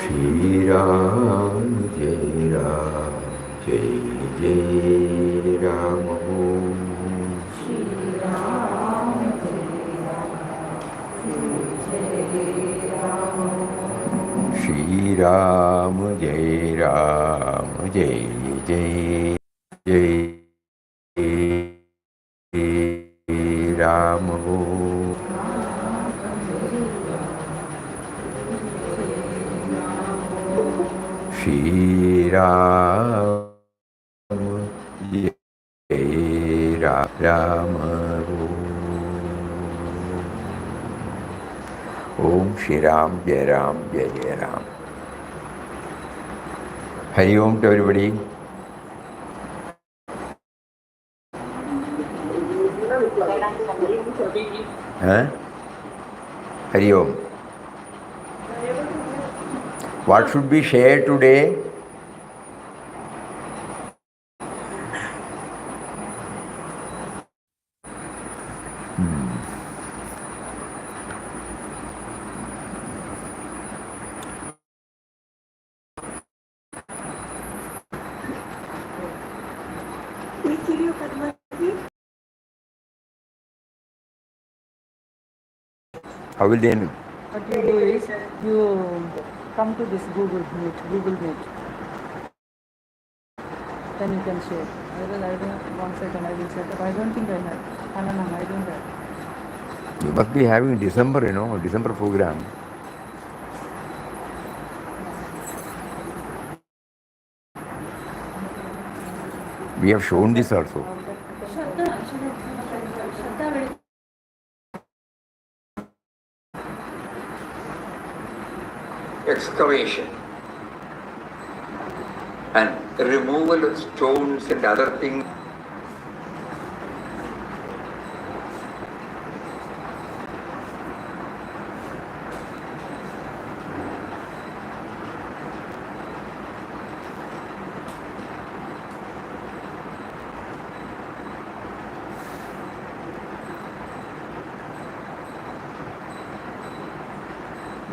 Shri Ram, Jai Ram, Jai Jai Ram. Shri Ram, Jai Ram. Shri Ram, Jai Ram, Jai Jai Jai Ram. Shri Ram, Jai Ram, Om Shri Ram, Jai Ram, Jai Jai Ram. Hari Om to everybody. Huh? Hari Om. What should be shared today? How will they know? What you do is you come to this Google Meet. Then you can share. I don't, 1 second I will set up. I don't think I have. Ananam, I don't have. You must be having December, December program. We have shown this also. Excavation and removal of stones and other things.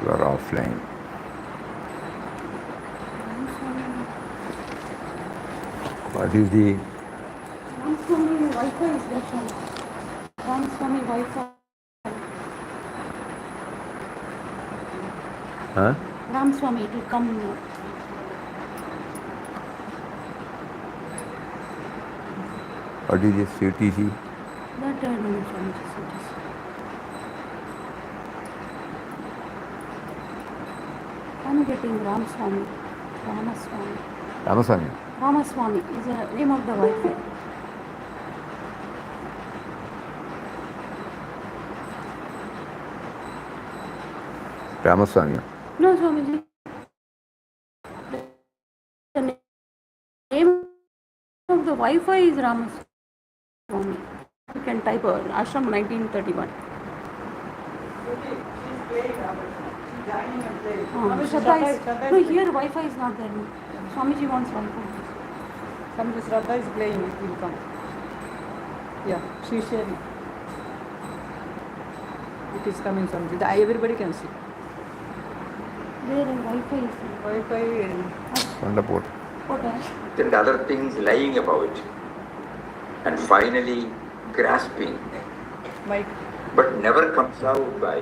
You are offline. What is the Ramswamy Wi-Fi is there from Ramswamy Wi-Fi. huh? Ramswamy, it will come. What is this CTC? That I don't know from which cities. I'm getting Ramaswamy. Ramaswamy. Ramaswamy is the name of the Wi-Fi. Ramaswamy. No, Swamiji. The name of the Wi-Fi is Ramaswamy. You can type Ashram 1931. No, here Wi-Fi is not there. Swamiji wants Wi-Fi. Some Shraddha is playing, it will come. Yeah, she is sharing. It is coming, Swamiji. Everybody can see. Where Wi-Fi is? Wi-Fi On the port. Okay. And other things lying about. And finally grasping. Mic. But never comes out by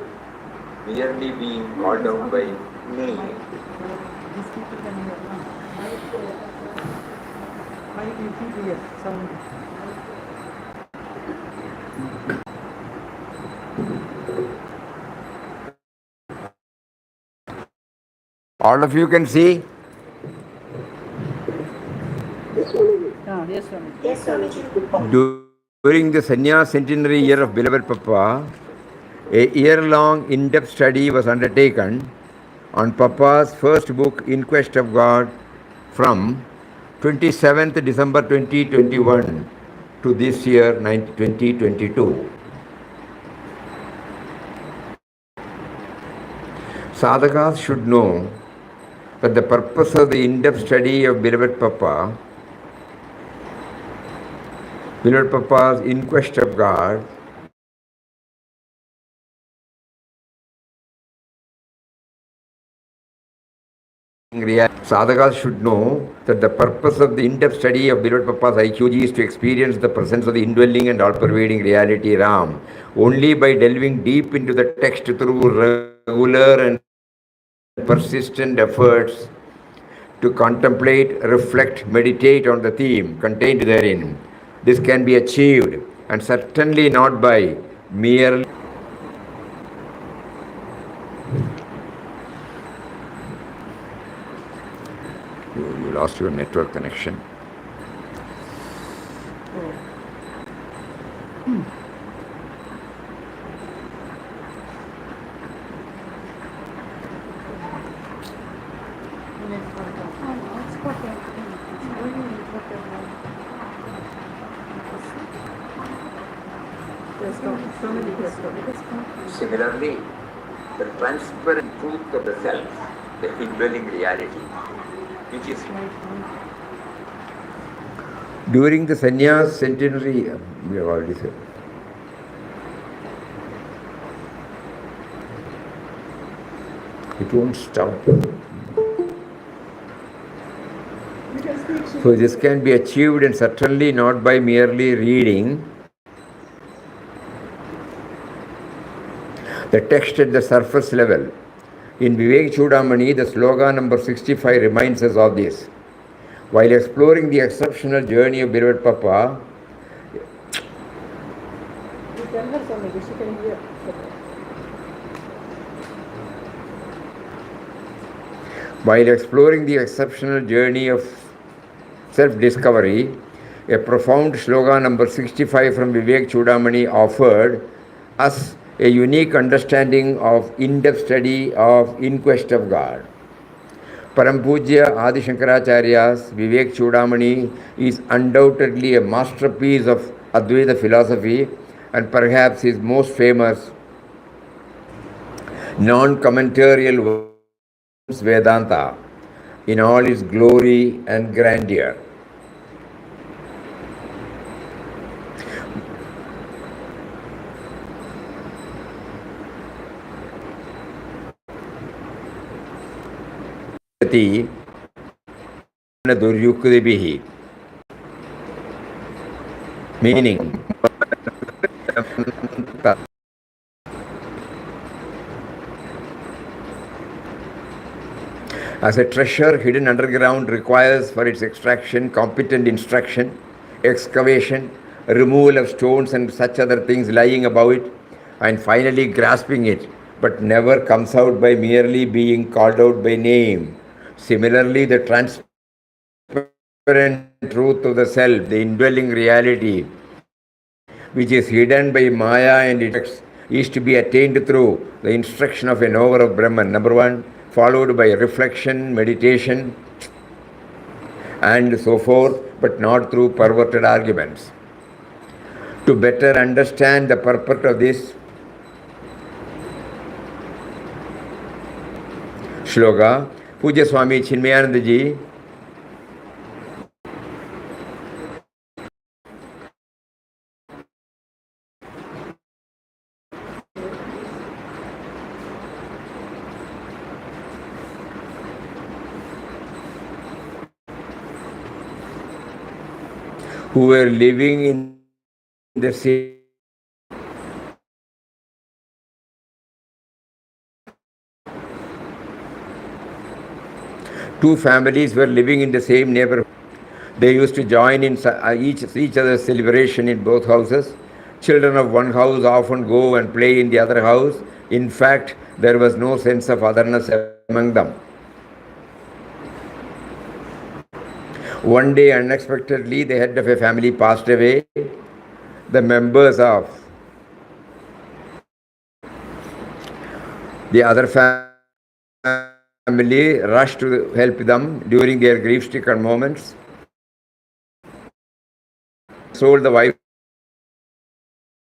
merely being called out by name. These people can hear. Mic you keep here. Sound. All of you can see? Yes, Swamiji. Yes, Swamiji. During the Sannyas centenary year of beloved Papa, a year-long in-depth study was undertaken on Papa's first book, In Quest of God, from 27th December 2021 to this year, 2022. Sadhakas should know that the purpose of the in-depth study of beloved Papa's In Quest of God Sadhakas should know that the purpose of the in-depth study of Beloved Papa's IQG is to experience the presence of the indwelling and all-pervading reality Ram. Only by delving deep into the text through regular and persistent efforts to contemplate, reflect, meditate on the theme contained therein. This can be achieved, and certainly not by merely you lost your network connection. Similarly, the transparent truth of the self, the indwelling reality, which is during the sannyas centenary, we have already said. It won't stop. So this can be achieved, and certainly not by merely reading the text at the surface level. In Vivek Chudamani, the slogan number 65 reminds us of this. While exploring the exceptional journey of Beloved Papa, while exploring the exceptional journey of self-discovery, a profound slogan number 65 from Vivek Chudamani offered us a unique understanding of in-depth study of In Quest of God. Param Pujya Adi Shankaracharya's Vivek Chudamani is undoubtedly a masterpiece of Advaita philosophy and perhaps his most famous non-commentarial Vedanta in all its glory and grandeur. Meaning as a treasure hidden underground requires for its extraction competent instruction, excavation, removal of stones and such other things lying above it, and finally grasping it, but never comes out by merely being called out by name. Similarly, the transparent truth of the self, the indwelling reality, which is hidden by Maya and its is to be attained through the instruction of a knower of Brahman, number one, followed by reflection, meditation, and so forth, but not through perverted arguments. To better understand the purport of this shloka, Pujya Swami Chinmayananda Ji who were living in the same two families were living in the same neighborhood. They used to join in each other's celebration in both houses. Children of one house often go and play in the other house. In fact, there was no sense of otherness among them. One day, unexpectedly, the head of a family passed away. The members of the other family rushed to help them during their grief-stricken moments. Sold the wife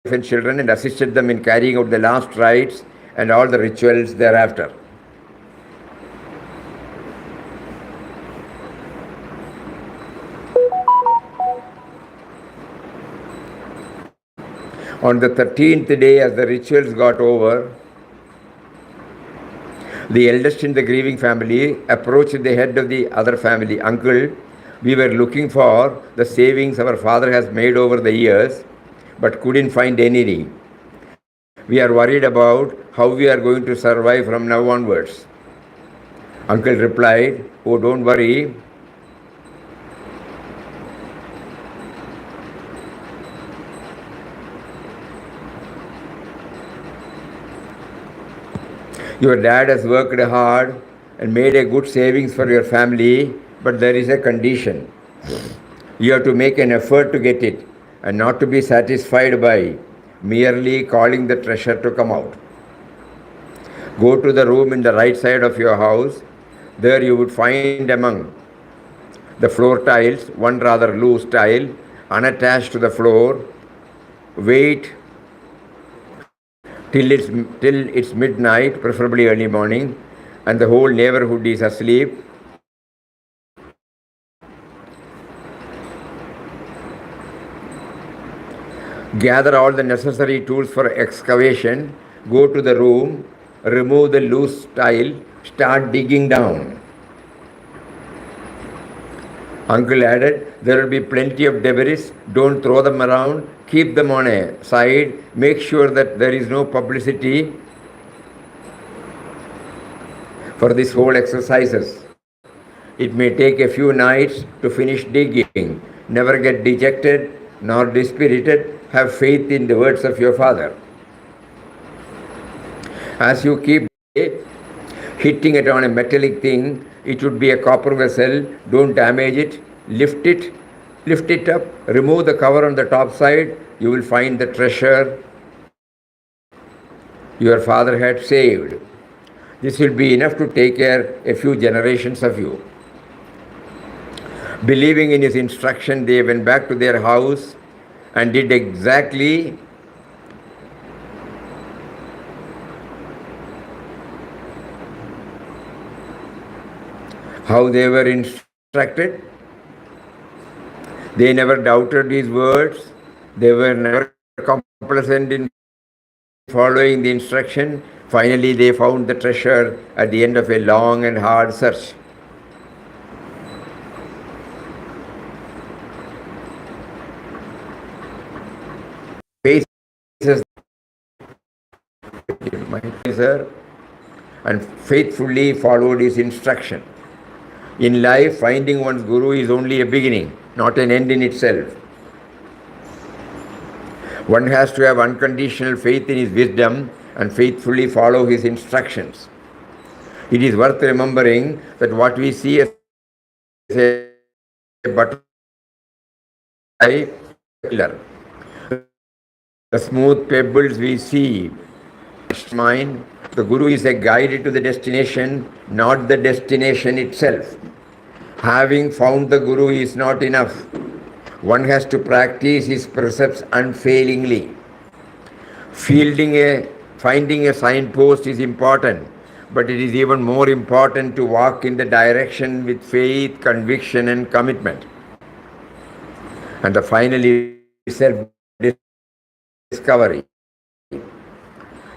and children and assisted them in carrying out the last rites and all the rituals thereafter. On the 13th day, as the rituals got over, The eldest in the grieving family approached the head of the other family. Uncle, we were looking for the savings our father has made over the years, but couldn't find any. We are worried about how we are going to survive from now onwards. Uncle replied, "Oh, don't worry. Your dad has worked hard and made a good savings for your family, but there is a condition. You have to make an effort to get it and not to be satisfied by merely calling the treasure to come out. Go to the room in the right side of your house. There you would find among the floor tiles one rather loose tile unattached to the floor. Wait till it's midnight, preferably early morning, and the whole neighborhood is asleep. Gather all the necessary tools for excavation. Go to the room, remove the loose tile, start digging down." Uncle added, "There will be plenty of debris. Don't throw them around. Keep them on a side. Make sure that there is no publicity for this whole exercises. It may take a few nights to finish digging. Never get dejected nor dispirited. Have faith in the words of your father. As you keep hitting it on a metallic thing, it would be a copper vessel. Don't damage it. Lift it up. Remove the cover on the top side. You will find the treasure your father had saved. This will be enough to take care a few generations of you." Believing in his instruction, they went back to their house and did exactly how they were instructed. They never doubted his words. They were never complacent in following the instruction. Finally, they found the treasure at the end of a long and hard search. Faces and faithfully followed his instruction. In life, finding one's guru is only a beginning, not an end in itself. One has to have unconditional faith in his wisdom and faithfully follow his instructions. It is worth remembering that what we see as a butterfly, the smooth pebbles we see, mind, the guru is a guide to the destination, not the destination itself. Having found the guru is not enough. One has to practice his precepts unfailingly. Finding a signpost is important, but it is even more important to walk in the direction with faith, conviction, and commitment. And the final is self-discovery.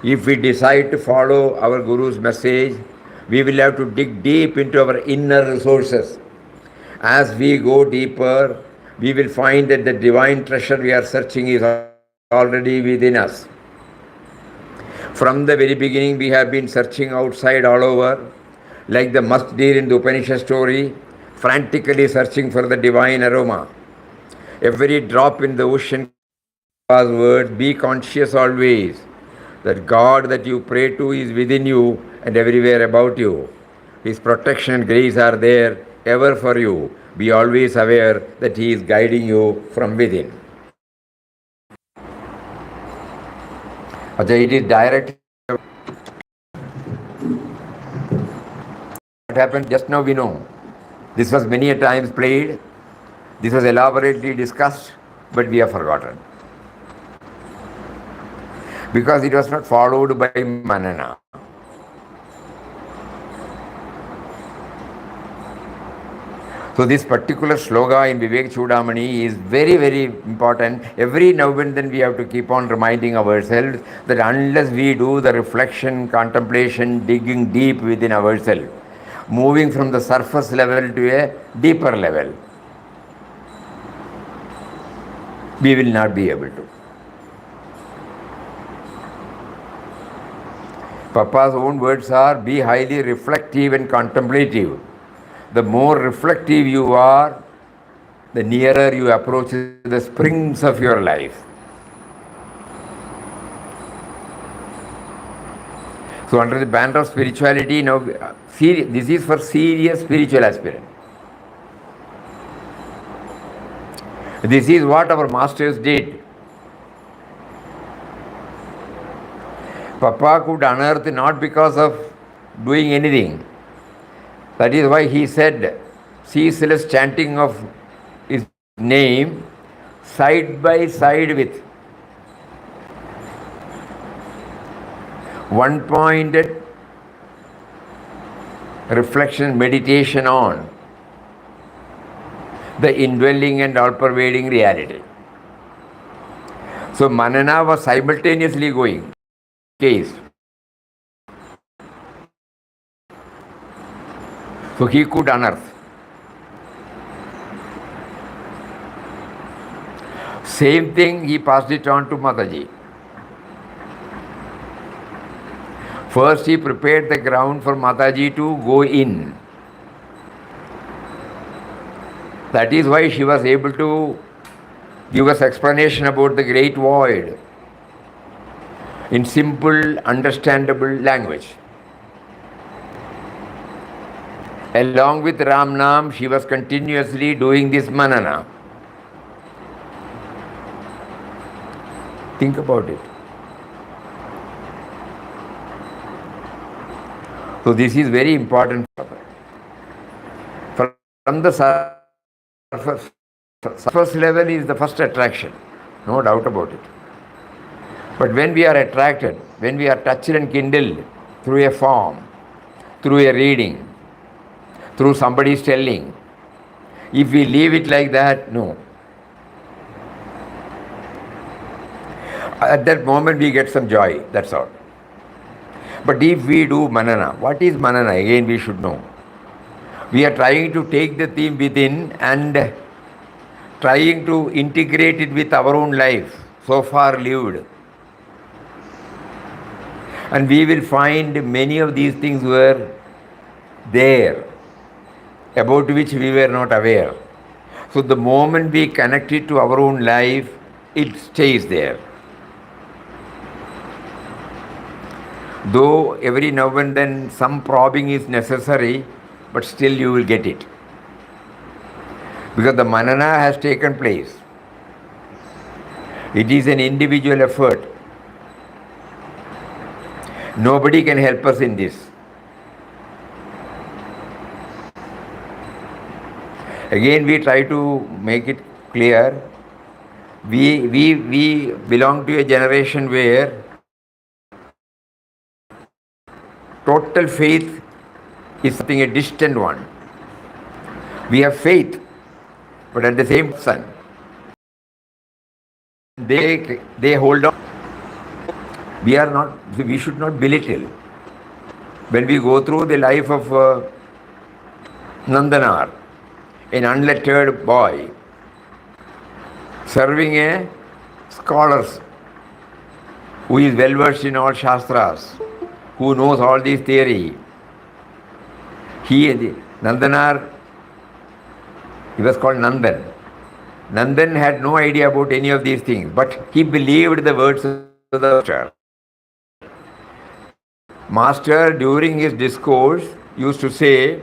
If we decide to follow our Guru's message, we will have to dig deep into our inner resources. As we go deeper, we will find that the divine treasure we are searching is already within us. From the very beginning, we have been searching outside all over, like the musk deer in the Upanishad story, frantically searching for the divine aroma. Every drop in the ocean was words, be conscious always that God that you pray to is within you and everywhere about you. His protection and grace are there ever for you. Be always aware that He is guiding you from within. It is direct. What happened just now we know. This was many a times played. This was elaborately discussed, but we have forgotten. Because it was not followed by manana. So this particular sloga in Vivek Chudamani is very, very important. Every now and then we have to keep on reminding ourselves that unless we do the reflection, contemplation, digging deep within ourselves, moving from the surface level to a deeper level, we will not be able to. Papa's own words are, be highly reflective and contemplative. The more reflective you are, the nearer you approach the springs of your life. So under the banner of spirituality, now this is for serious spiritual aspirant. This is what our masters did. Papa could unearth not because of doing anything. That is why he said, ceaseless chanting of his name side by side with one-pointed reflection, meditation on the indwelling and all-pervading reality. So Manana was simultaneously going. Case. So he could unearth. Same thing, he passed it on to Mataji. First he prepared the ground for Mataji to go in. That is why she was able to give us explanation about the great void in simple, understandable language. Along with Ram Nam, she was continuously doing this manana. Think about it. So this is very important. From the surface level is the first attraction, no doubt about it. But when we are attracted, when we are touched and kindled through a form, through a reading, through somebody's telling, if we leave it like that, no. At that moment we get some joy, that's all. But if we do manana, what is manana? Again we should know. We are trying to take the theme within and trying to integrate it with our own life, so far lived. And we will find many of these things were there, about which we were not aware. So the moment we connect it to our own life, it stays there. Though every now and then some probing is necessary, but still you will get it. Because the manana has taken place. It is an individual effort. Nobody can help us in this. Again, we try to make it clear. We belong to a generation where total faith is something a distant one. We have faith, but at the same time, they hold on. We should not belittle. When we go through the life of Nandanar, an unlettered boy, serving a scholar who is well versed in all Shastras, who knows all this theory. Nandanar, he was called Nandan. Nandan had no idea about any of these things, but he believed the words of the master. Master, during his discourse, used to say,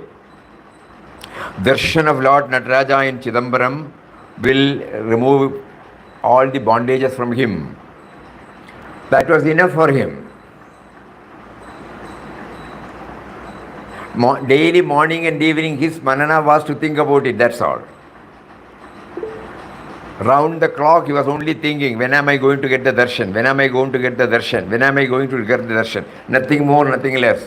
Darshan of Lord Nataraja in Chidambaram will remove all the bondages from him. That was enough for him. Daily morning and evening his manana was to think about it, that's all. Round the clock he was only thinking, when am I going to get the darshan? When am I going to get the darshan? When am I going to get the darshan? Nothing more, nothing less.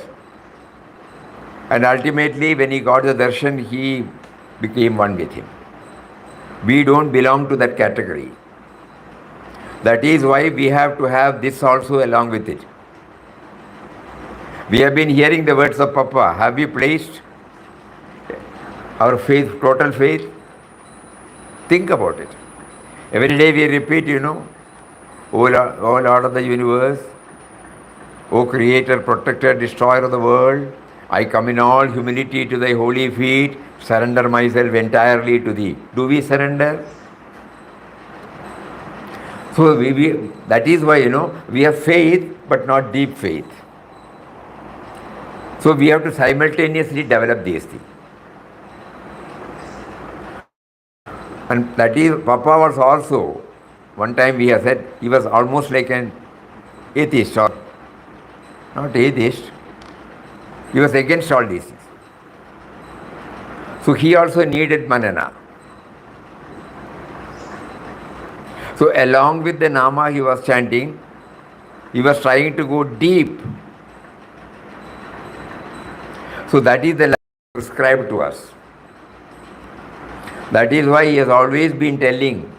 And ultimately when he got the darshan, he became one with him. We don't belong to that category. That is why we have to have this also along with it. We have been hearing the words of Papa. Have we placed our faith, total faith? Think about it. Every day we repeat, O Lord of the universe, O Creator, Protector, Destroyer of the world, I come in all humility to thy holy feet, surrender myself entirely to thee. Do we surrender? So that is why, we have faith but not deep faith. So we have to simultaneously develop these things. And that is, Papa was also, one time we have said, he was almost like an atheist, or not atheist, he was against all these things. So he also needed manana. So along with the nama he was chanting, he was trying to go deep. So that is the life prescribed to us. That is why he has always been telling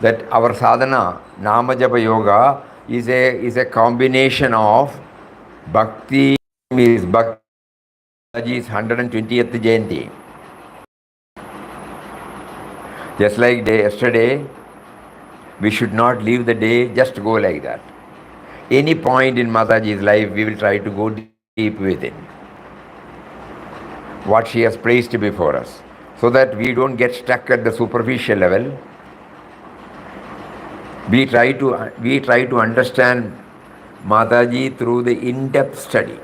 that our sadhana, nama japa yoga, is a combination of bhakti, is Bhakti's 120th Jayanti. Just like yesterday, we should not leave the day just go like that. Any point in Mataji's life, we will try to go deep within what she has placed before us, so that we don't get stuck at the superficial level. We try to understand Mataji through the in-depth study.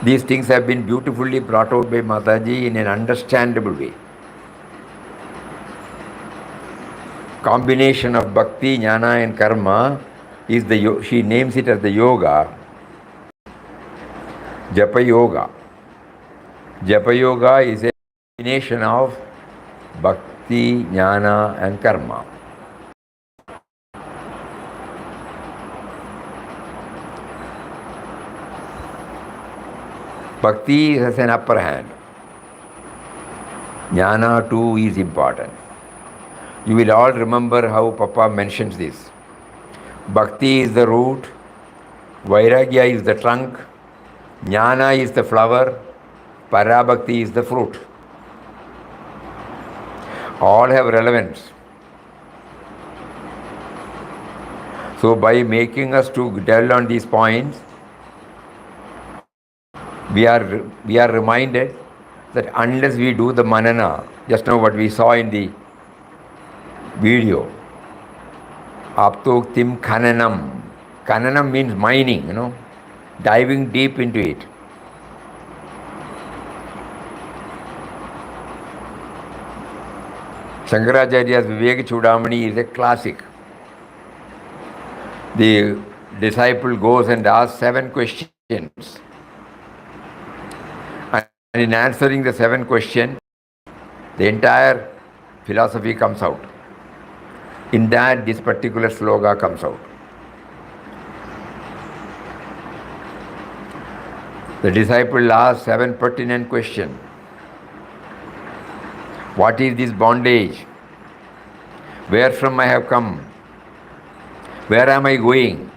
These things have been beautifully brought out by Mataji in an understandable way. Combination of bhakti, jnana and karma is she names it as the yoga, japa yoga. Japa yoga is a combination of bhakti, jnana and karma. Bhakti has an upper hand. Jnana too is important. You will all remember how Papa mentions this. Bhakti is the root, Vairagya is the trunk, Jnana is the flower, Parabhakti is the fruit. All have relevance. So by making us to dwell on these points, we are reminded that unless we do the manana, just now what we saw in the video, aptoktim khananam. Khananam means mining, diving deep into it. Shankaracharya's Vivek Chudamani is a classic. The disciple goes and asks 7 questions. And in answering the 7 questions, the entire philosophy comes out. In that, this particular sloga comes out. The disciple asks 7 pertinent questions. What is this bondage? Where from I have come? Where am I going?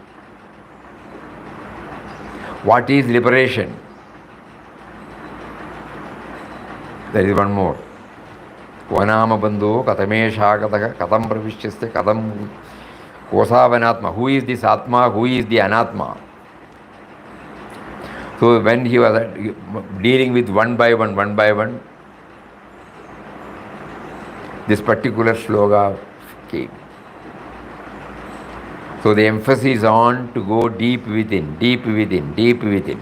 What is liberation? There is one more. Kvanama bandho katamesha kataka katam pravishyaste katam kosavanatma. Who is this Atma? Who is the Anatma? So when he was dealing with one by one, this particular sloga came. So the emphasis on to go deep within, deep within, deep within.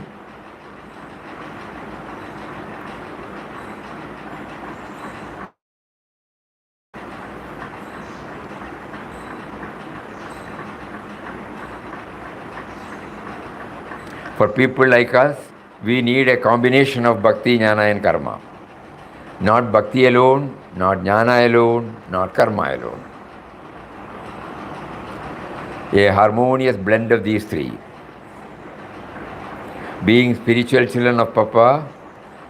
For people like us, we need a combination of bhakti, jnana and karma. Not bhakti alone, not jnana alone, not karma alone. A harmonious blend of these three. Being spiritual children of Papa,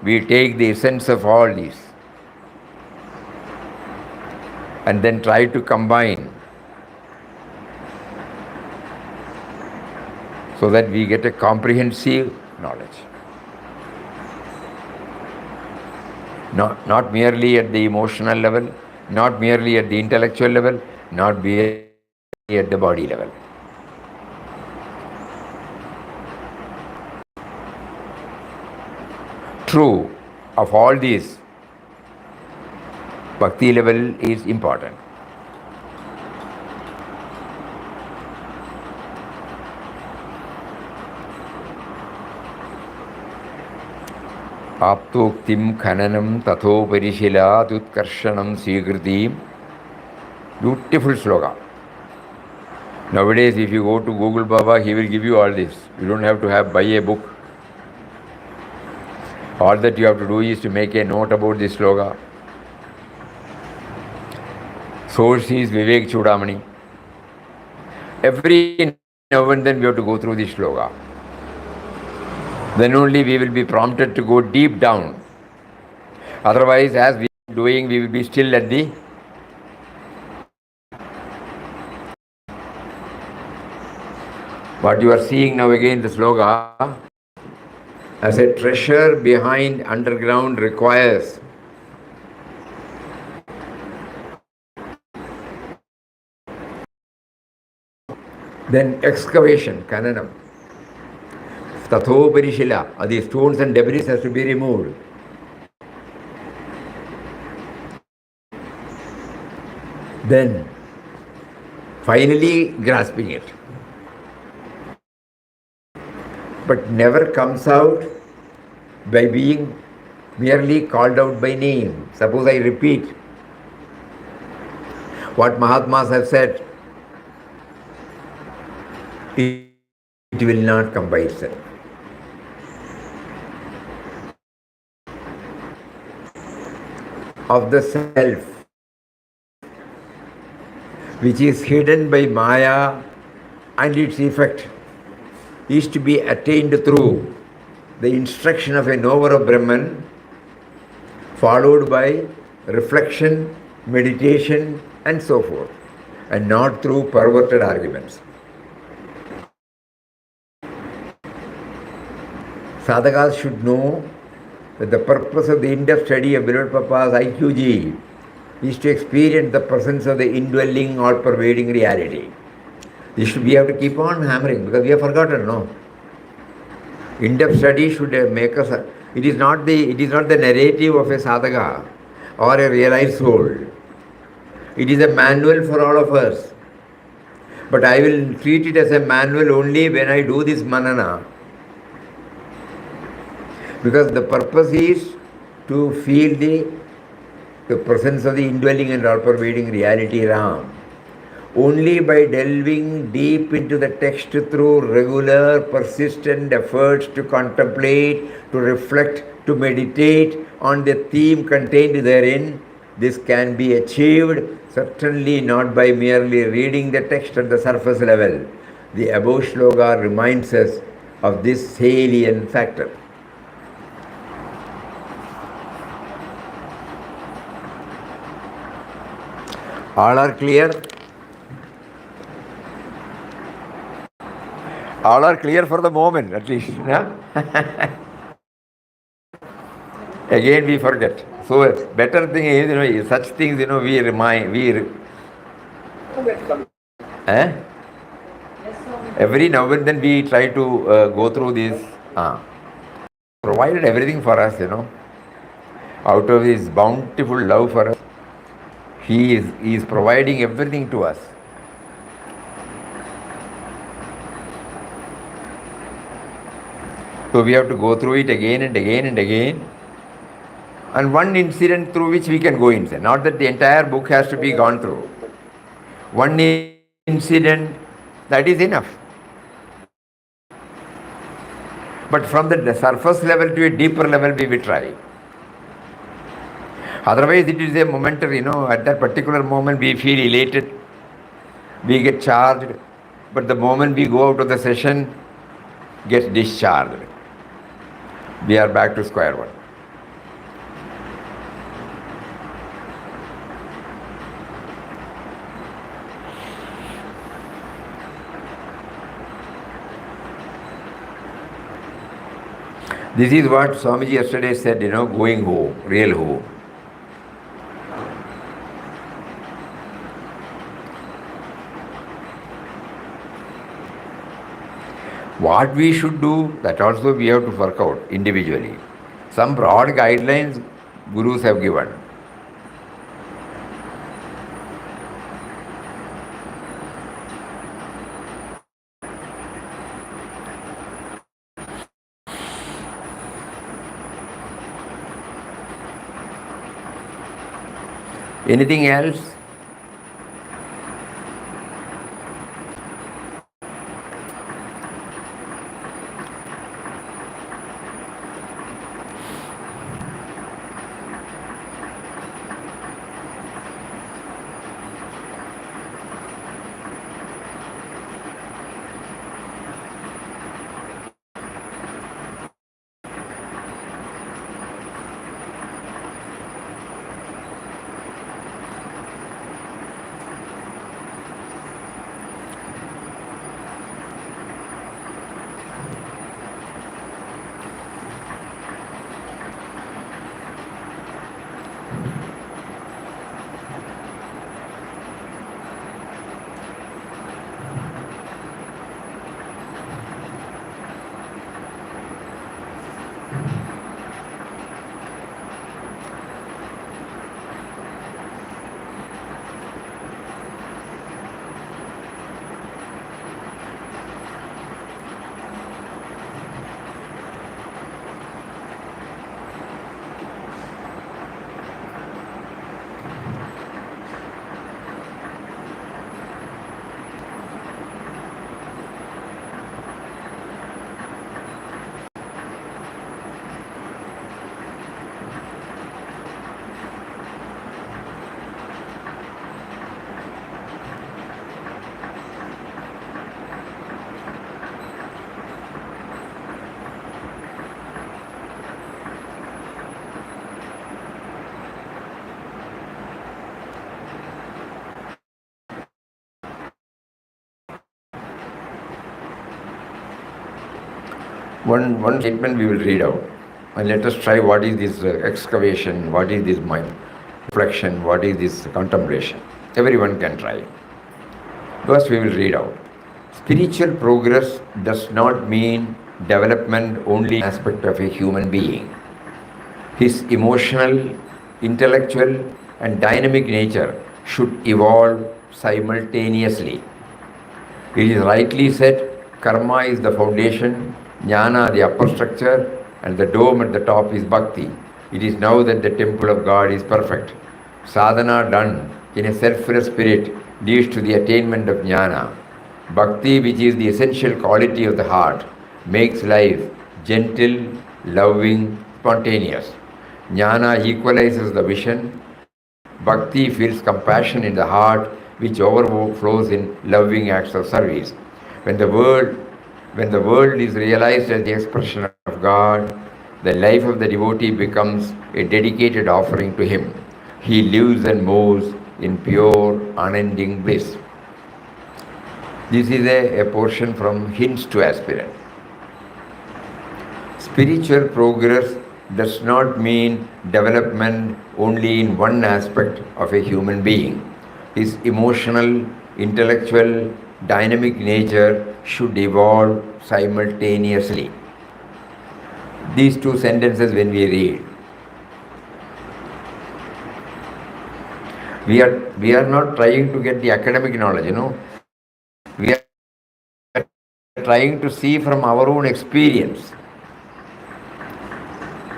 we take the essence of all these and then try to combine so that we get a comprehensive knowledge. Not merely at the emotional level, not merely at the intellectual level, not merely at the body level. True, of all these, bhakti level is important. Aptoktim khananam tatho parishila tutkarshanam swikriti. Beautiful sloka. Nowadays, if you go to Google Baba, he will give you all this. You don't have to buy a book. All that you have to do is to make a note about this sloka. Source is Vivek Chudamani. Every now and then we have to go through this sloka. Then only we will be prompted to go deep down. Otherwise, as we are doing, we will be still at the what you are seeing now again, the sloka, as a treasure behind underground requires then excavation, kananam. Tatho parishila, the stones and debris has to be removed. Then, finally grasping it. But never comes out by being merely called out by name. Suppose I repeat what Mahatmas have said, it will not come by itself. Of the self, which is hidden by Maya and its effect, is to be attained through the instruction of a knower of Brahman, followed by reflection, meditation, and so forth, and not through perverted arguments. Sadhakas should know that the purpose of the in-depth study of beloved Papa's IQG is to experience the presence of the indwelling, all-pervading reality. This we have to keep on hammering because we have forgotten, no? In-depth study should make us. It is not the narrative of a sadhaka or a realized soul. It is a manual for all of us. But I will treat it as a manual only when I do this manana. Because the purpose is to feel the presence of the indwelling and all-pervading reality Ram. Only by delving deep into the text through regular, persistent efforts to contemplate, to reflect, to meditate on the theme contained therein, this can be achieved, certainly not by merely reading the text at the surface level. The above shloka reminds us of this salient factor. All are clear? All are clear for the moment, at least. Yeah? Again, we forget. So, better thing is, such things, we remind, every now and then we try to go through this. Provided everything for us, out of His bountiful love for us. He is providing everything to us. So we have to go through it again and again and again. And one incident through which we can go inside. Not that the entire book has to be gone through. One incident, that is enough. But from the surface level to a deeper level, we will try. Otherwise, it is a momentary, at that particular moment we feel elated, we get charged, but the moment we go out of the session, gets discharged. We are back to square one. This is what Swamiji yesterday said, going home, real home. What we should do, that also we have to work out individually. Some broad guidelines gurus have given. Anything else? One statement we will read out, and let us try what is this excavation, what is this mind reflection, what is this contemplation. Everyone can try. First we will read out. Spiritual progress does not mean development only aspect of a human being. His emotional, intellectual, and dynamic nature should evolve simultaneously. It is rightly said, karma is the foundation, jnana the upper structure, and the dome at the top is bhakti. It is now that the temple of God is perfect. Sadhana done in a selfless spirit leads to the attainment of jnana. Bhakti, which is the essential quality of the heart, makes life gentle, loving, spontaneous. Jnana equalizes the vision. Bhakti feels compassion in the heart, which overflows in loving acts of service. When the world is realized as the expression of God, the life of the devotee becomes a dedicated offering to Him. He lives and moves in pure, unending bliss. This is a portion from Hints to Aspirant. Spiritual progress does not mean development only in one aspect of a human being. His emotional, intellectual, dynamic nature should evolve simultaneously. These two sentences when we read, we are not trying to get the academic knowledge, We are trying to see from our own experience.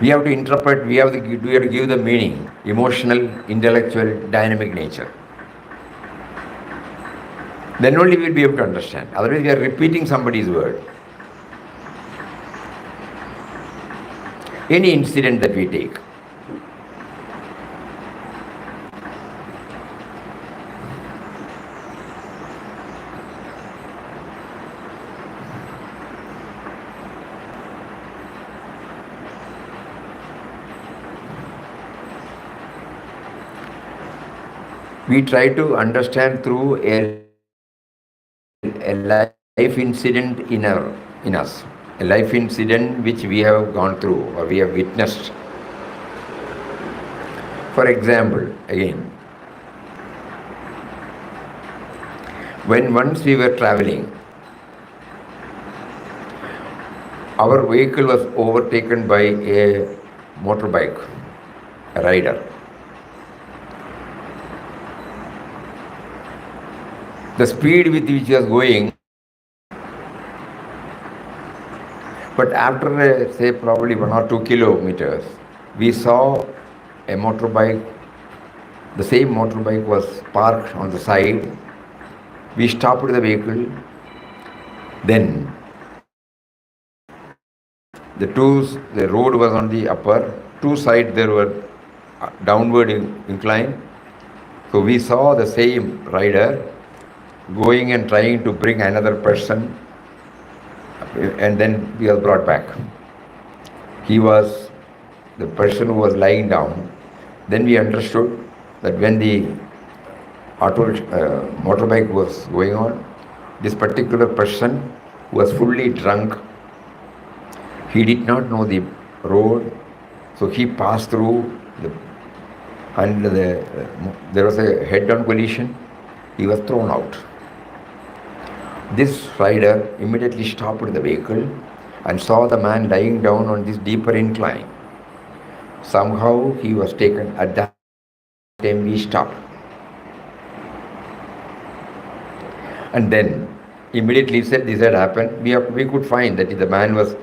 We have to interpret, we have to give the meaning, emotional, intellectual, dynamic nature. Then only we will be able to understand. Otherwise we are repeating somebody's word. Any incident that we take, We try to understand through a life incident in us, a life incident which we have gone through or we have witnessed. For example, again, when once we were traveling, our vehicle was overtaken by a motorbike, a rider. The speed with which he was going, but after say probably 1 or 2 kilometers, we saw a motorbike. The same motorbike was parked on the side. We stopped the vehicle. Then the road was on the upper, two sides there were downward incline. So we saw the same rider going and trying to bring another person, and then he was brought back. He was the person who was lying down. Then we understood that when the motorbike was going on, this particular person was fully drunk. He did not know the road, so he passed through and there was a head-on collision. He was thrown out. This rider immediately stopped the vehicle and saw the man lying down on this deeper incline. Somehow he was taken. At that time we stopped. And then immediately said this had happened. We could find that the man was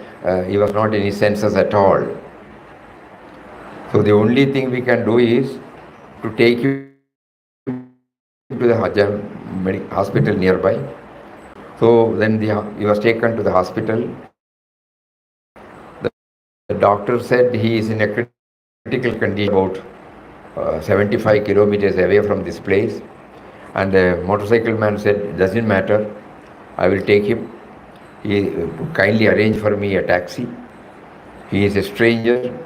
he was not in his senses at all. So the only thing we can do is to take him to the hospital nearby. So then he was taken to the hospital. The doctor said he is in a critical condition, about 75 kilometers away from this place. And the motorcycle man said, it doesn't matter, I will take him. He kindly arranged for me a taxi. He is a stranger.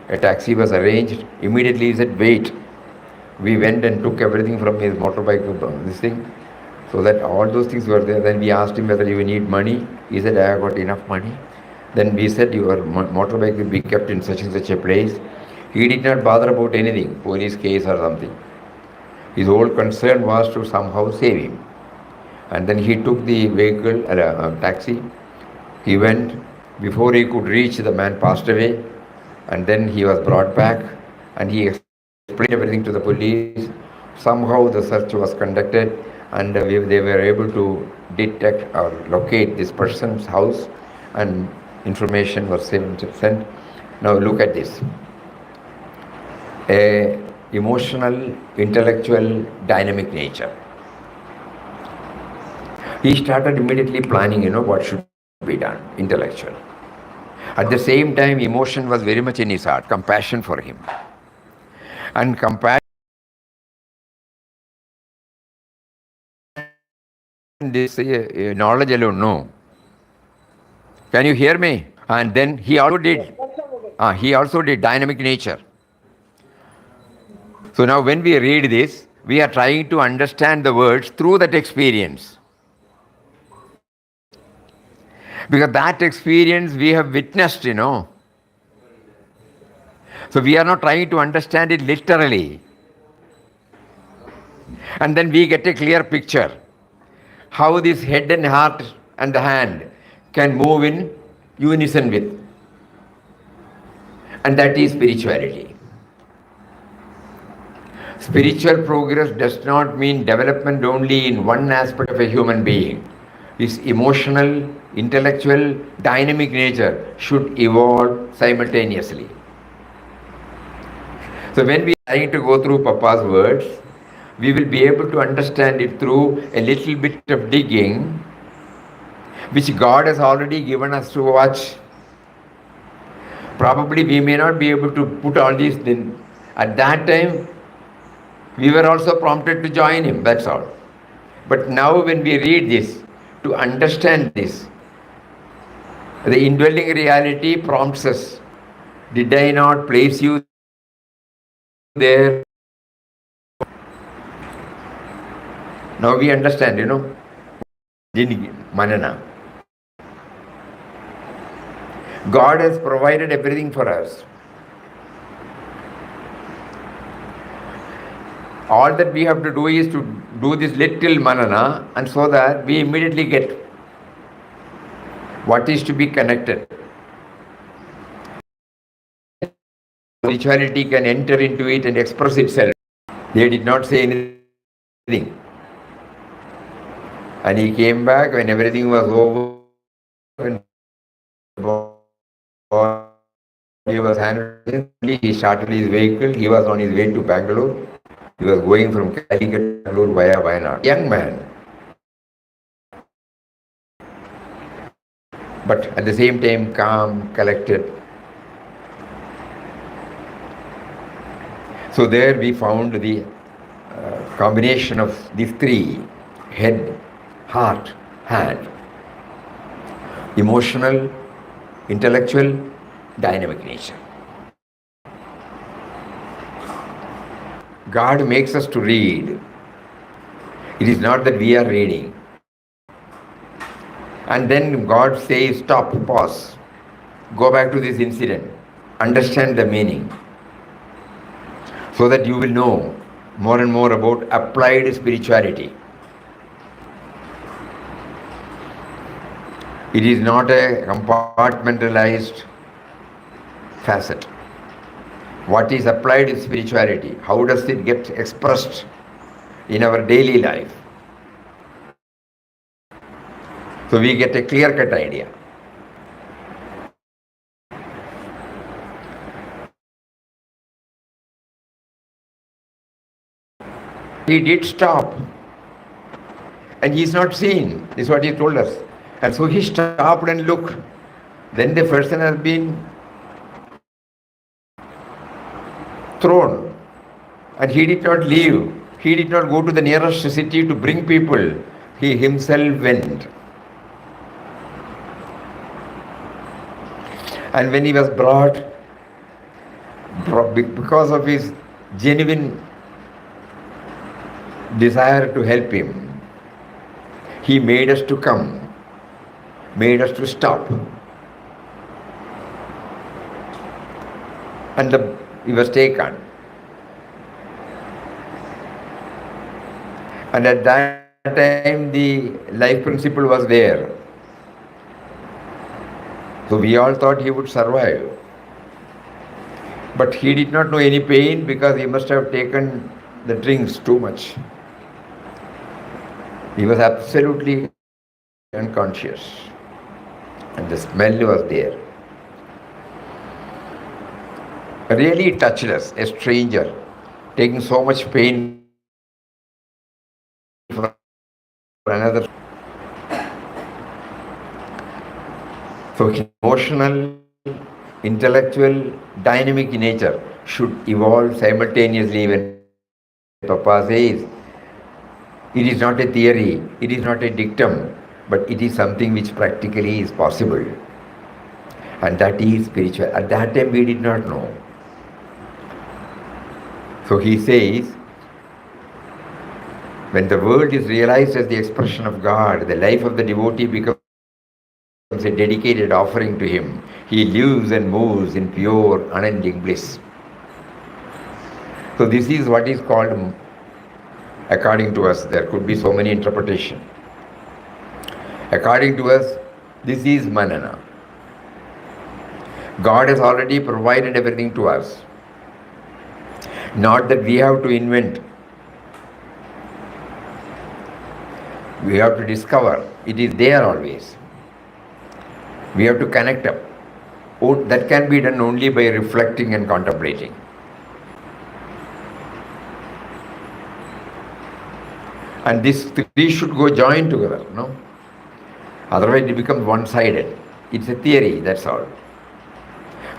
A taxi was arranged. Immediately he said, wait. We went and took everything from his motorbike, this thing. So that all those things were there. Then we asked him whether you need money. He said, I have got enough money. Then we said, your motorbike will be kept in such and such a place. He did not bother about anything, police case or something. His whole concern was to somehow save him. And then he took the vehicle, taxi. He went. Before he could reach, the man passed away. And then he was brought back and he explained everything to the police. Somehow the search was conducted and they were able to detect or locate this person's house and information was sent. Now look at this. A emotional, intellectual, dynamic nature. He started immediately planning, what should be done, intellectual. At the same time, emotion was very much in his heart, compassion for him. And compassion, this knowledge alone, no. Can you hear me? And then he also did dynamic nature. So now when we read this, we are trying to understand the words through that experience. Because that experience we have witnessed, So we are not trying to understand it literally. And then we get a clear picture how this head and heart and the hand can move in unison with. And that is spirituality. Spiritual progress does not mean development only in one aspect of a human being. His emotional, intellectual, dynamic nature should evolve simultaneously. So when we are trying to go through Papa's words, we will be able to understand it through a little bit of digging, which God has already given us to watch. Probably we may not be able to put all these in. At that time, we were also prompted to join him, that's all. But now when we read this, to understand this, the indwelling reality prompts us. Did I not place you there? Now we understand, manana. God has provided everything for us. All that we have to do is to do this little manana, and so that we immediately get what is to be connected. Spirituality can enter into it and express itself. They did not say anything. And he came back when everything was over. When he was handled, he started his vehicle. He was on his way to Bangalore. He was going from Calicut to Bangalore via Wayanad. Young man. But at the same time, calm, collected. So there we found the combination of these three: head, heart, hand. Emotional, intellectual, dynamic nature. God makes us to read. It is not that we are reading. And then God says, stop, pause, go back to this incident, understand the meaning, so that you will know more and more about applied spirituality. It is not a compartmentalized facet. What is applied is spirituality. How does it get expressed in our daily life? So we get a clear-cut idea. He did stop, and he is not seen, is what he told us. And so he stopped and looked. Then the person has been thrown, and he did not leave. He did not go to the nearest city to bring people. He himself went. And when he was brought, because of his genuine desire to help him, he made us to come, made us to stop. And he was taken. And at that time the life principle was there. So we all thought he would survive. But he did not know any pain because he must have taken the drinks too much. He was absolutely unconscious. And the smell was there. Really touched us, a stranger, taking so much pain for another. So emotional, intellectual, dynamic nature should evolve simultaneously. When Papa says, it is not a theory, it is not a dictum, but it is something which practically is possible. And that is spiritual. At that time we did not know. So he says, when the world is realized as the expression of God, the life of the devotee becomes a dedicated offering to him. He lives and moves in pure, unending bliss. So this is what is called, according to us, there could be so many interpretations. According to us, this is manana. God has already provided everything to us. Not that we have to invent. We have to discover. It is there always. We have to connect up. That can be done only by reflecting and contemplating. And these three should go joined together, no? Otherwise it becomes one-sided. It's a theory, that's all.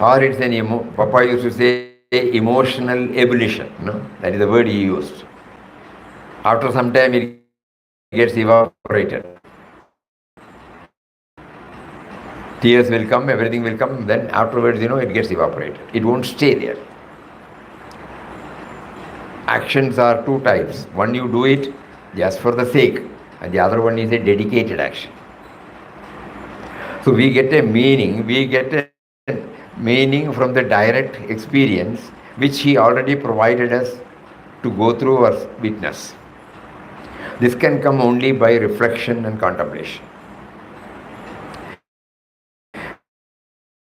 Or it's Papa used to say emotional ebullition, no? That is the word he used. After some time it gets evaporated. Tears will come, everything will come, then afterwards, it gets evaporated. It won't stay there. Actions are two types. One, you do it, just for the sake, and the other one is a dedicated action. So we get a meaning from the direct experience which he already provided us to go through or witness. This can come only by reflection and contemplation.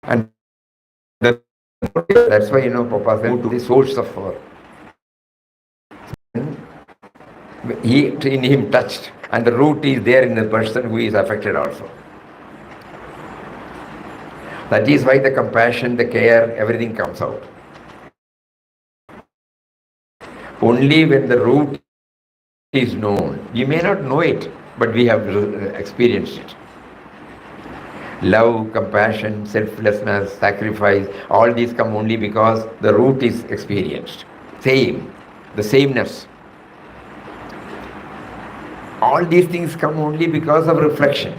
And that's why, Papa said, to the source of our. He in him touched, and the root is there in the person who is affected also. That is why the compassion, the care, everything comes out. Only when the root is known. We may not know it, but we have experienced it. Love, compassion, selflessness, sacrifice, all these come only because the root is experienced. The sameness. All these things come only because of reflection.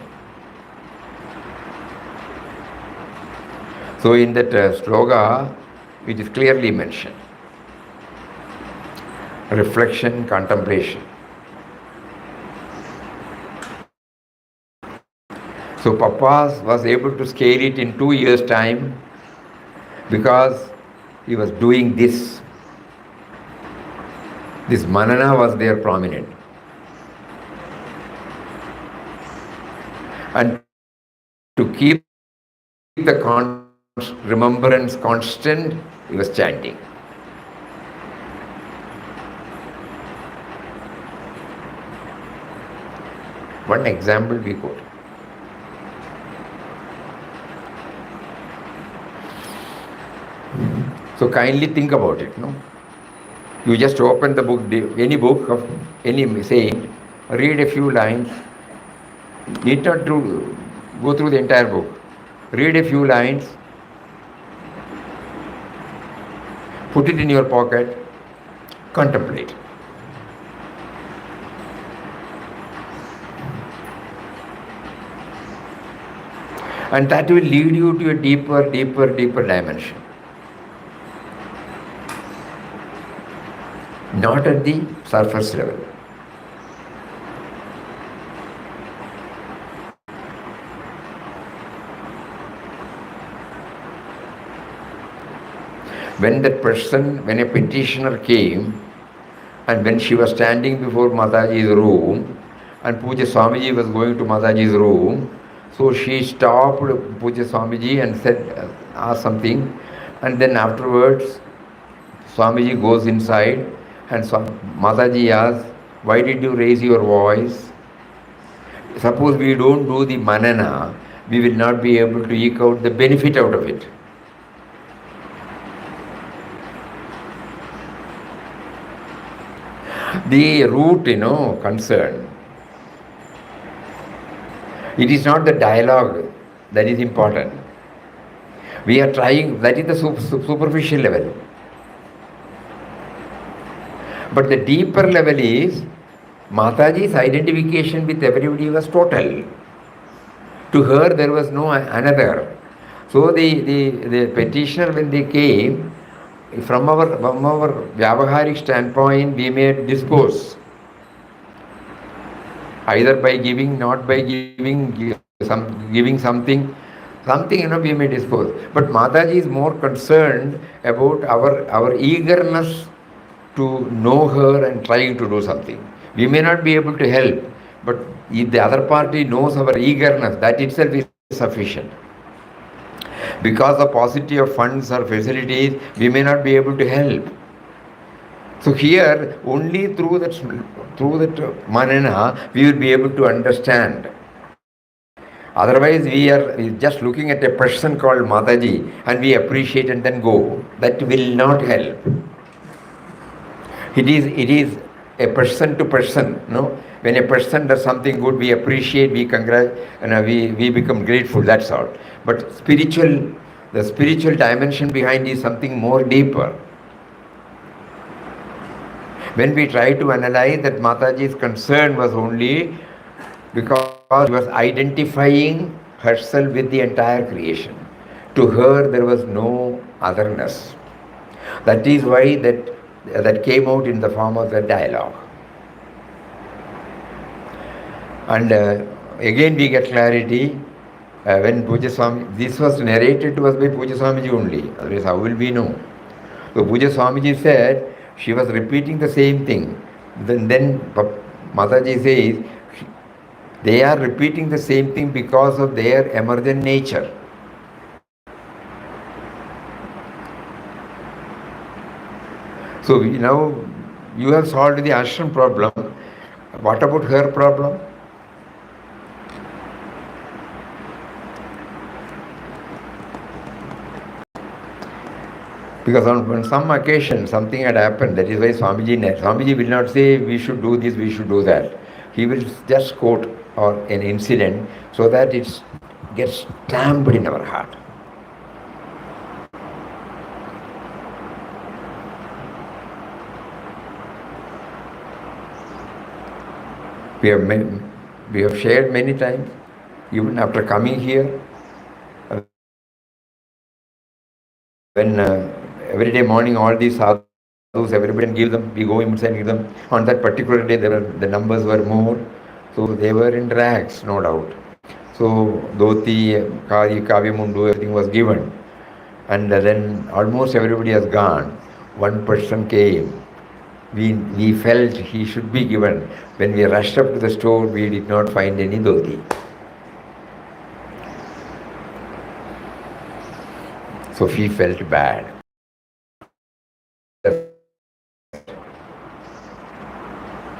So in that sloka, it is clearly mentioned. Reflection, contemplation. So Papa was able to scale it in 2 years' time because he was doing this. This manana was there prominent. And to keep the remembrance constant, he was chanting. One example we quote. So kindly think about it, no? You just open the book, any book of any saint, read a few lines, need not to go through the entire book. Read a few lines, put it in your pocket, contemplate. And that will lead you to a deeper dimension. Not at the surface level. When a petitioner came, and when she was standing before Mataji's room, and Puja Swamiji was going to Mataji's room, so she stopped Puja Swamiji and said, asked something, and then afterwards, Swamiji goes inside, and Mataji asks, why did you raise your voice? Suppose we don't do the manana, we will not be able to eke out the benefit out of it. The root, concern. It is not the dialogue that is important. We are trying, that is the superficial level. But the deeper level is, Mataji's identification with everybody was total. To her, there was no another. So the petitioner, when they came, from our Vyavaharic standpoint, we may dispose. Either by giving, not by giving, giving something, we may dispose. But Mataji is more concerned about our eagerness to know her and trying to do something. We may not be able to help, but if the other party knows our eagerness, that itself is sufficient. Because of paucity of funds or facilities, we may not be able to help. So here, only through that manana, we will be able to understand. Otherwise, we are just looking at a person called Mataji and we appreciate and then go. That will not help. It is a person to person, no? When a person does something good, we appreciate, we congratulate, and we become grateful, that's all. But the spiritual dimension behind is something more deeper. When we try to analyze that, Mataji's concern was only because she was identifying herself with the entire creation. To her, there was no otherness. That is why that came out in the form of the dialogue. And again we get clarity when Puja Swami, this was narrated to us by Puja Swamiji only, otherwise how will we know? So Puja Swamiji said she was repeating the same thing. Then Mataji says they are repeating the same thing because of their emergent nature. So now you have solved the ashram problem. What about her problem? Because on some occasion something had happened. That is why Swamiji will not say we should do this, we should do that. He will just quote or an incident so that it gets stamped in our heart. We have shared many times, even after coming here, when every day morning all these sadhus, everybody can give them, we go inside and give them. On that particular day, the numbers were more, so they were in rags, no doubt. So dhoti, kavya mundu, everything was given. And then almost everybody has gone. One person came. We felt he should be given. When we rushed up to the store, we did not find any dhoti. So he felt bad.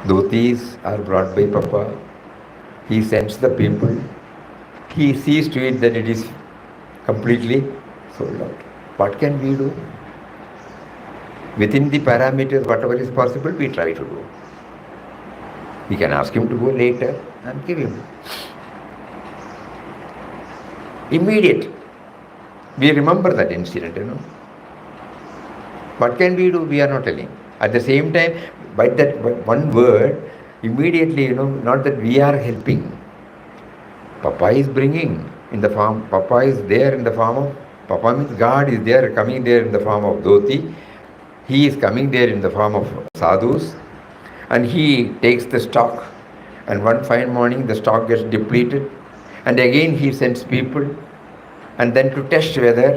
Dhotis are brought by Papa. He sends the people. He sees to it that it is completely sold out. What can we do? Within the parameters, whatever is possible, we try to do. We can ask him to go later and give him. Immediate. We remember that incident, What can we do? We are not telling. At the same time, by that one word, immediately, not that we are helping. Papa is bringing in the form, Papa is there in the form of, Papa means God is there, coming there in the form of dhoti. He is coming there in the form of sadhus, and he takes the stock, and one fine morning the stock gets depleted, and again he sends people, and then to test whether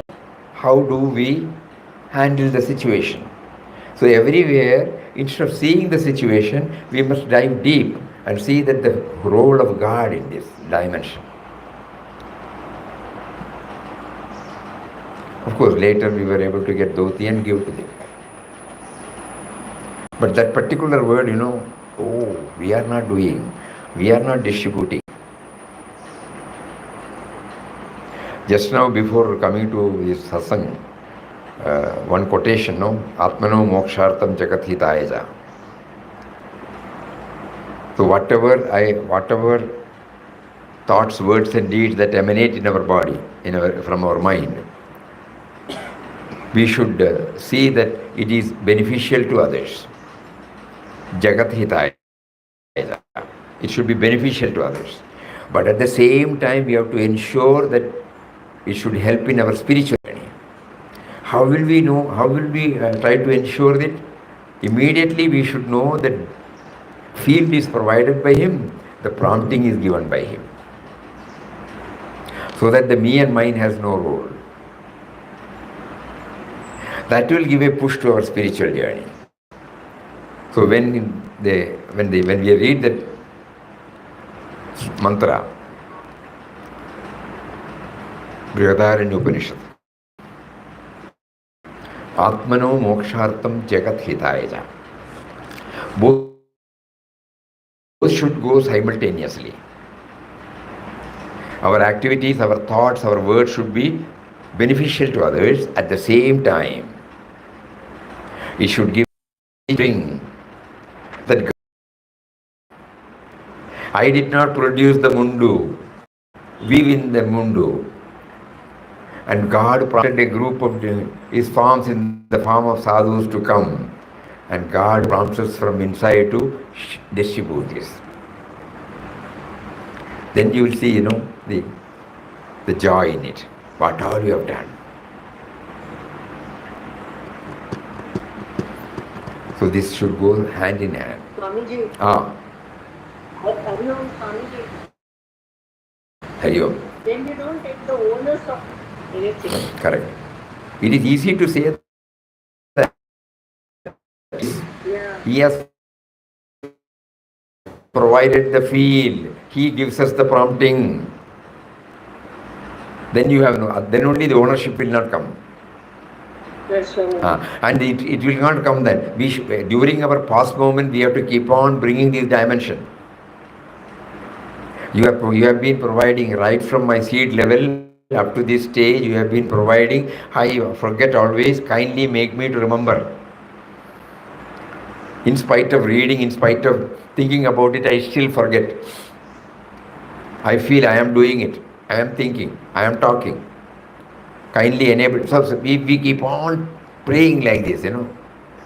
how do we handle the situation. So everywhere, instead of seeing the situation, we must dive deep and see that the role of God in this dimension. Of course, later we were able to get dhoti and give to them. But that particular word, we are not doing, we are not distributing. Just now, before coming to this satsang, one quotation, Atmano mokshartam jagat hitayaja. So whatever thoughts, words and deeds that emanate in our body, from our mind, we should see that it is beneficial to others. Jagat hitaya. It should be beneficial to others. But at the same time, we have to ensure that it should help in our spiritual journey. How will we know? How will we try to ensure that? Immediately we should know that field is provided by him, the prompting is given by him. So that the me and mine has no role. That will give a push to our spiritual journey. So when we read that mantra, Brihadaranya Upanishad, Atmano mokshartam jagat hitayaja. Both should go simultaneously. Our activities, our thoughts, our words should be beneficial to others. At the same time, it should give that I did not produce the mundu, we win the mundu. And God prompted a group of his forms in the form of sadhus to come. And God prompts us from inside to distribute this. Then you will see, the joy in it, what all you have done. So this should go hand in hand. Swamiji, Hari Om Swamiji. Hari Om. Then we don't take the onus of anything. Correct. It is easy to say that he has provided the field, he gives us the prompting. Then you have no, then only the ownership will not come. That's right. And it will not come then. During our past moment, we have to keep on bringing this dimension. You have been providing right from my seed level up to this stage. You have been providing. I forget always. Kindly make me to remember. In spite of reading, in spite of thinking about it, I still forget. I feel I am doing it. I am thinking. I am talking. Kindly enable. So we keep on praying like this,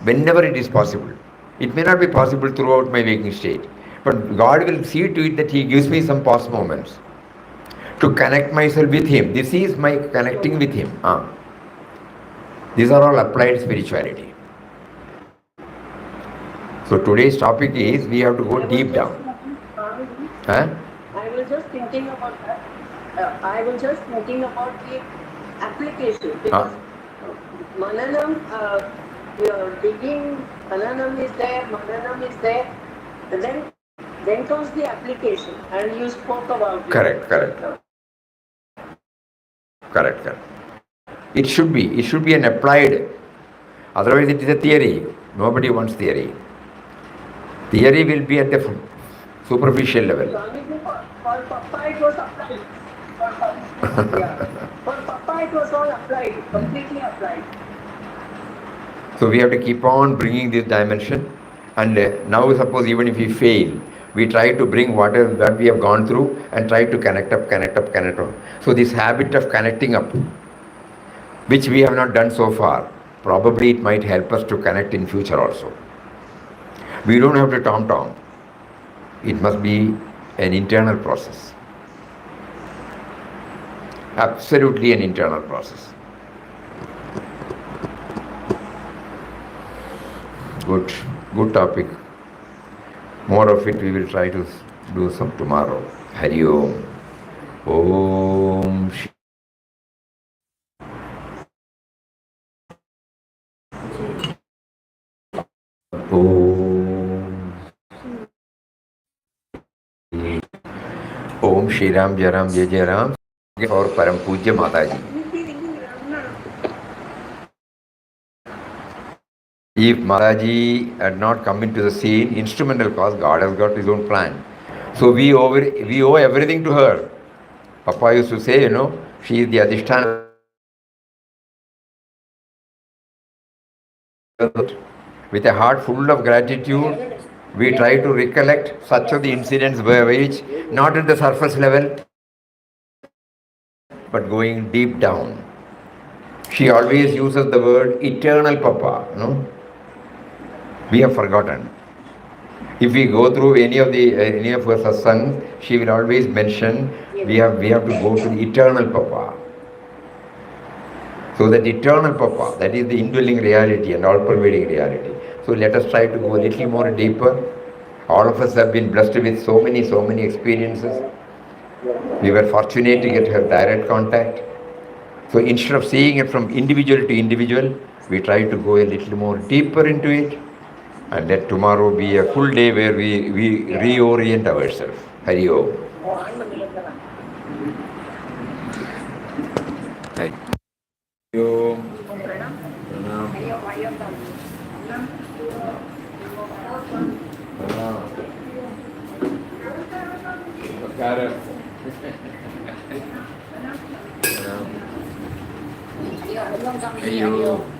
whenever it is possible. It may not be possible throughout my waking state, but God will see to it that He gives me some past moments to connect myself with Him. This is my connecting with Him. These are all applied spirituality. So today's topic is we have to go deep down. I was just thinking about that. I was just thinking about the application because Mananam, digging, Mananam is there, Mananam is there, and then comes the application, and you spoke about it. Correct. It should be an applied. Otherwise, it is a theory. Nobody wants theory. Theory will be at the superficial level. For Papa, it was applied. For Papa, it was all applied, completely applied. So we have to keep on bringing this dimension. And now, suppose even if we fail, we try to bring whatever that we have gone through and try to connect up. So this habit of connecting up, which we have not done so far, probably it might help us to connect in future also. We don't have to tom-tom. It must be an internal process. Absolutely an internal process. Good topic. More of it we will try to do some tomorrow. Hari Om. Om. Om Shri Ram Jai Ram Jai Jai Ram for Param Pujya Mataji. If Mataji had not come into the scene, instrumental cause, God has got His own plan. So we owe everything to her. Papa used to say, she is the Adhisthana. With a heart full of gratitude, we try to recollect such of the incidents which, not at the surface level, but going deep down. She always uses the word eternal Papa, We have forgotten. If we go through any of her satsangs, she will always mention we have to go to the eternal Papa. So that eternal Papa, that is the indwelling reality and all-pervading reality. So let us try to go a little more deeper. All of us have been blessed with so many experiences. We were fortunate to get her direct contact. So instead of seeing it from individual to individual, we try to go a little more deeper into it. And let tomorrow be a full day where we reorient ourselves. Hari Om. Hari Om. Hari Om.